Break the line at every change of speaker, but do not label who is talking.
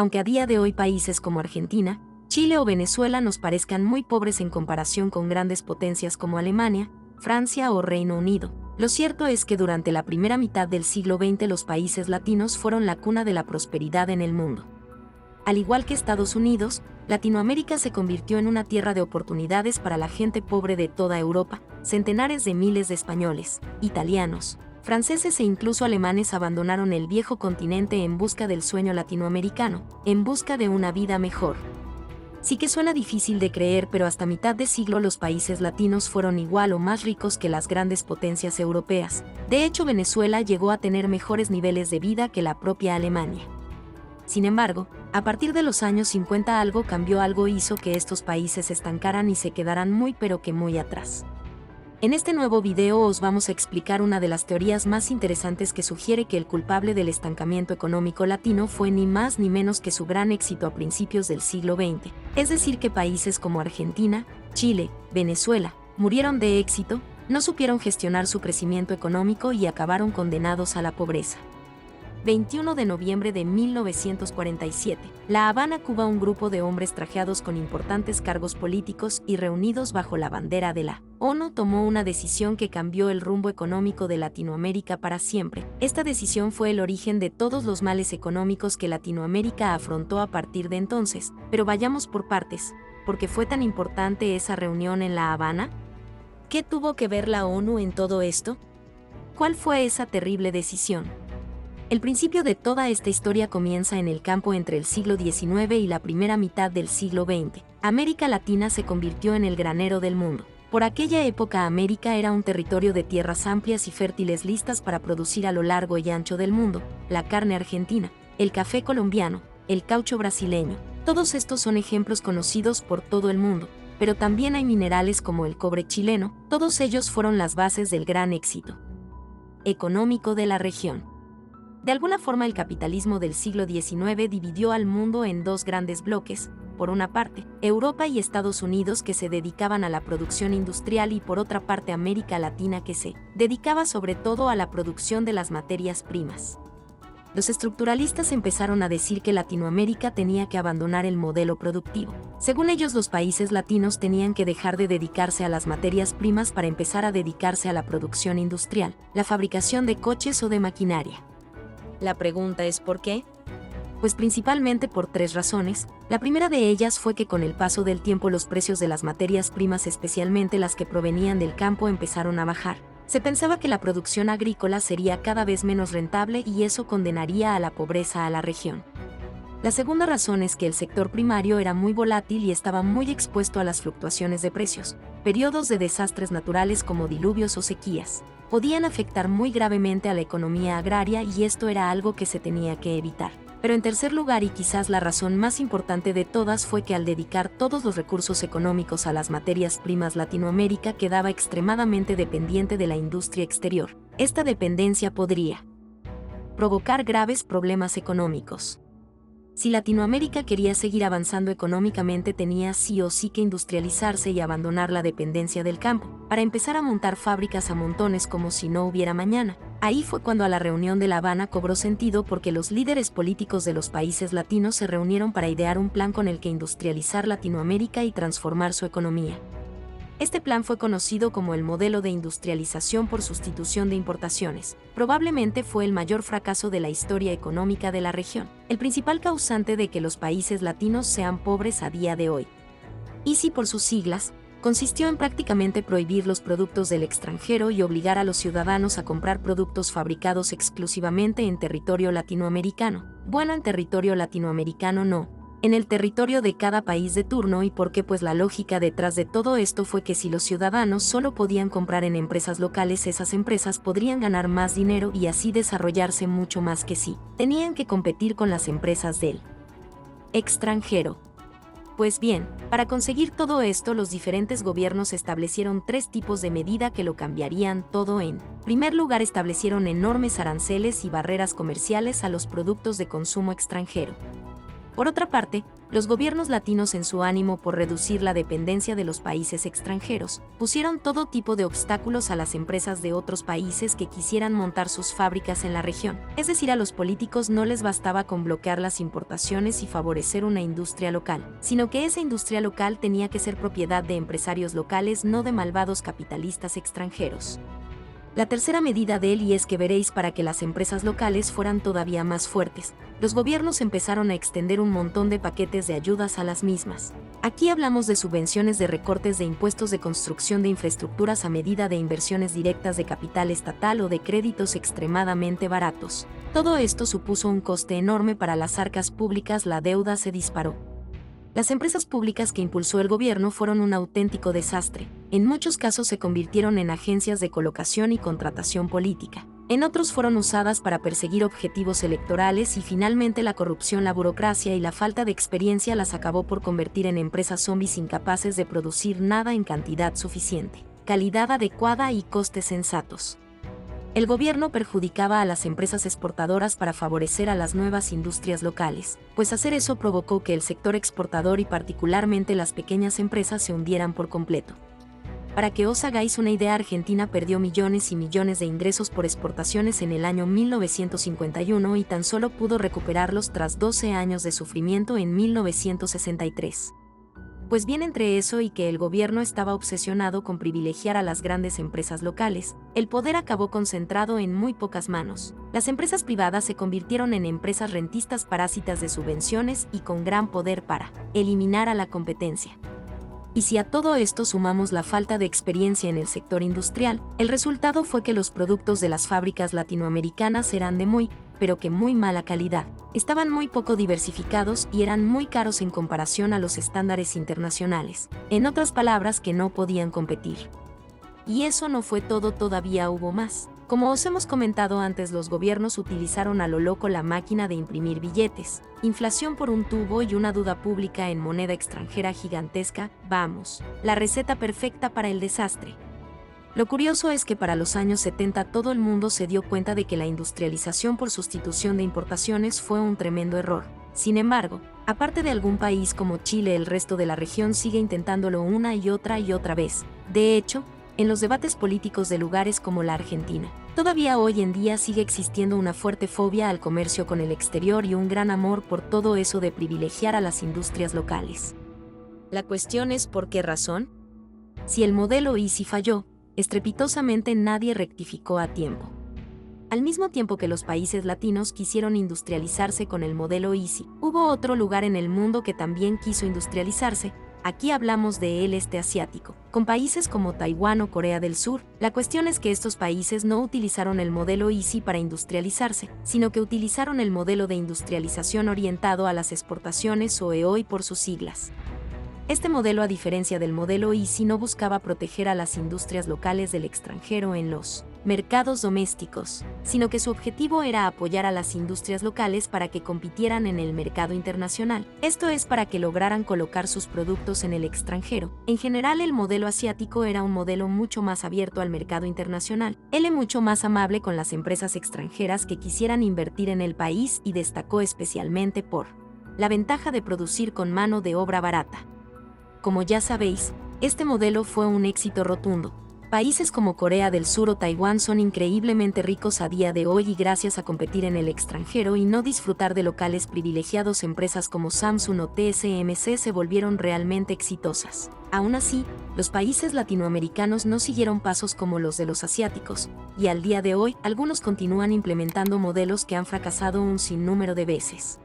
Aunque a día de hoy países como Argentina, Chile o Venezuela nos parezcan muy pobres en comparación con grandes potencias como Alemania, Francia o Reino Unido, lo cierto es que durante la primera mitad del siglo XX los países latinos fueron la cuna de la prosperidad en el mundo. Al igual que Estados Unidos, Latinoamérica se convirtió en una tierra de oportunidades para la gente pobre de toda Europa. Centenares de miles de españoles, italianos, franceses e incluso alemanes abandonaron el viejo continente en busca del sueño latinoamericano, en busca de una vida mejor. Sí que suena difícil de creer, pero hasta mitad de siglo los países latinos fueron igual o más ricos que las grandes potencias europeas. De hecho, Venezuela llegó a tener mejores niveles de vida que la propia Alemania. Sin embargo, a partir de los años 50 algo cambió, algo hizo que estos países se estancaran y se quedaran muy pero que muy atrás. En este nuevo video os vamos a explicar una de las teorías más interesantes que sugiere que el culpable del estancamiento económico latino fue ni más ni menos que su gran éxito a principios del siglo XX. Es decir, que países como Argentina, Chile, Venezuela, murieron de éxito, no supieron gestionar su crecimiento económico y acabaron condenados a la pobreza. 21 de noviembre de 1947, La Habana, Cuba. Un grupo de hombres trajeados con importantes cargos políticos y reunidos bajo la bandera de la ONU tomó una decisión que cambió el rumbo económico de Latinoamérica para siempre. Esta decisión fue el origen de todos los males económicos que Latinoamérica afrontó a partir de entonces. Pero vayamos por partes. ¿Por qué fue tan importante esa reunión en La Habana? ¿Qué tuvo que ver la ONU en todo esto? ¿Cuál fue esa terrible decisión? El principio de toda esta historia comienza en el campo entre el siglo XIX y la primera mitad del siglo XX. América Latina se convirtió en el granero del mundo. Por aquella época América era un territorio de tierras amplias y fértiles listas para producir a lo largo y ancho del mundo, la carne argentina, el café colombiano, el caucho brasileño. Todos estos son ejemplos conocidos por todo el mundo, pero también hay minerales como el cobre chileno. Todos ellos fueron las bases del gran éxito económico de la región. De alguna forma el capitalismo del siglo XIX dividió al mundo en dos grandes bloques, por una parte, Europa y Estados Unidos, que se dedicaban a la producción industrial, y por otra parte América Latina, que se dedicaba sobre todo a la producción de las materias primas. Los estructuralistas empezaron a decir que Latinoamérica tenía que abandonar el modelo productivo. Según ellos, los países latinos tenían que dejar de dedicarse a las materias primas para empezar a dedicarse a la producción industrial, la fabricación de coches o de maquinaria. La pregunta es ¿por qué? Pues principalmente por tres razones. La primera de ellas fue que con el paso del tiempo los precios de las materias primas, especialmente las que provenían del campo, empezaron a bajar. Se pensaba que la producción agrícola sería cada vez menos rentable y eso condenaría a la pobreza a la región. La segunda razón es que el sector primario era muy volátil y estaba muy expuesto a las fluctuaciones de precios. Periodos de desastres naturales como diluvios o sequías podían afectar muy gravemente a la economía agraria y esto era algo que se tenía que evitar. Pero en tercer lugar, y quizás la razón más importante de todas, fue que al dedicar todos los recursos económicos a las materias primas, Latinoamérica quedaba extremadamente dependiente de la industria exterior. Esta dependencia podría provocar graves problemas económicos. Si Latinoamérica quería seguir avanzando económicamente, tenía sí o sí que industrializarse y abandonar la dependencia del campo, para empezar a montar fábricas a montones como si no hubiera mañana. Ahí fue cuando a la reunión de La Habana cobró sentido, porque los líderes políticos de los países latinos se reunieron para idear un plan con el que industrializar Latinoamérica y transformar su economía. Este plan fue conocido como el modelo de industrialización por sustitución de importaciones. Probablemente fue el mayor fracaso de la historia económica de la región, el principal causante de que los países latinos sean pobres a día de hoy. ICI, por sus siglas, consistió en prácticamente prohibir los productos del extranjero y obligar a los ciudadanos a comprar productos fabricados exclusivamente en territorio latinoamericano. Bueno, en territorio latinoamericano no, en el territorio de cada país de turno. ¿Y por qué? Pues la lógica detrás de todo esto fue que si los ciudadanos solo podían comprar en empresas locales, esas empresas podrían ganar más dinero y así desarrollarse mucho más que si tenían que competir con las empresas del extranjero. Pues bien, para conseguir todo esto, los diferentes gobiernos establecieron tres tipos de medida que lo cambiarían todo. En primer lugar, establecieron enormes aranceles y barreras comerciales a los productos de consumo extranjero. Por otra parte, los gobiernos latinos, en su ánimo por reducir la dependencia de los países extranjeros, pusieron todo tipo de obstáculos a las empresas de otros países que quisieran montar sus fábricas en la región. Es decir, a los políticos no les bastaba con bloquear las importaciones y favorecer una industria local, sino que esa industria local tenía que ser propiedad de empresarios locales, no de malvados capitalistas extranjeros. La tercera medida de él, y es que veréis, para que las empresas locales fueran todavía más fuertes, los gobiernos empezaron a extender un montón de paquetes de ayudas a las mismas. Aquí hablamos de subvenciones, de recortes de impuestos, de construcción de infraestructuras a medida, de inversiones directas de capital estatal o de créditos extremadamente baratos. Todo esto supuso un coste enorme para las arcas públicas, la deuda se disparó. Las empresas públicas que impulsó el gobierno fueron un auténtico desastre. En muchos casos se convirtieron en agencias de colocación y contratación política. En otros fueron usadas para perseguir objetivos electorales, y finalmente la corrupción, la burocracia y la falta de experiencia las acabó por convertir en empresas zombies incapaces de producir nada en cantidad suficiente, calidad adecuada y costes sensatos. El gobierno perjudicaba a las empresas exportadoras para favorecer a las nuevas industrias locales, pues hacer eso provocó que el sector exportador y particularmente las pequeñas empresas se hundieran por completo. Para que os hagáis una idea, Argentina perdió millones y millones de ingresos por exportaciones en el año 1951 y tan solo pudo recuperarlos tras 12 años de sufrimiento en 1963. Pues bien, entre eso y que el gobierno estaba obsesionado con privilegiar a las grandes empresas locales, el poder acabó concentrado en muy pocas manos. Las empresas privadas se convirtieron en empresas rentistas, parásitas de subvenciones y con gran poder para eliminar a la competencia. Y si a todo esto sumamos la falta de experiencia en el sector industrial, el resultado fue que los productos de las fábricas latinoamericanas eran de muy, pero que muy mala calidad, estaban muy poco diversificados y eran muy caros en comparación a los estándares internacionales. En otras palabras, que no podían competir. Y eso no fue todo, todavía hubo más. Como os hemos comentado antes, los gobiernos utilizaron a lo loco la máquina de imprimir billetes, inflación por un tubo y una deuda pública en moneda extranjera gigantesca. Vamos, la receta perfecta para el desastre. Lo curioso es que para los años 70 todo el mundo se dio cuenta de que la industrialización por sustitución de importaciones fue un tremendo error. Sin embargo, aparte de algún país como Chile, el resto de la región sigue intentándolo una y otra vez. De hecho, en los debates políticos de lugares como la Argentina, todavía hoy en día sigue existiendo una fuerte fobia al comercio con el exterior y un gran amor por todo eso de privilegiar a las industrias locales. La cuestión es ¿por qué razón? Si el modelo Easy falló, estrepitosamente, nadie rectificó a tiempo. Al mismo tiempo que los países latinos quisieron industrializarse con el modelo Easy, hubo otro lugar en el mundo que también quiso industrializarse. Aquí hablamos del este asiático, con países como Taiwán o Corea del Sur. La cuestión es que estos países no utilizaron el modelo Easy para industrializarse, sino que utilizaron el modelo de industrialización orientado a las exportaciones, o EOI por sus siglas. Este modelo, a diferencia del modelo Easy, no buscaba proteger a las industrias locales del extranjero en los mercados domésticos, sino que su objetivo era apoyar a las industrias locales para que compitieran en el mercado internacional. Esto es, para que lograran colocar sus productos en el extranjero. En general, el modelo asiático era un modelo mucho más abierto al mercado internacional, mucho más amable con las empresas extranjeras que quisieran invertir en el país, y destacó especialmente por la ventaja de producir con mano de obra barata. Como ya sabéis, este modelo fue un éxito rotundo. Países como Corea del Sur o Taiwán son increíblemente ricos a día de hoy, y gracias a competir en el extranjero y no disfrutar de locales privilegiados, empresas como Samsung o TSMC se volvieron realmente exitosas. Aún así, los países latinoamericanos no siguieron pasos como los de los asiáticos, y al día de hoy algunos continúan implementando modelos que han fracasado un sinnúmero de veces.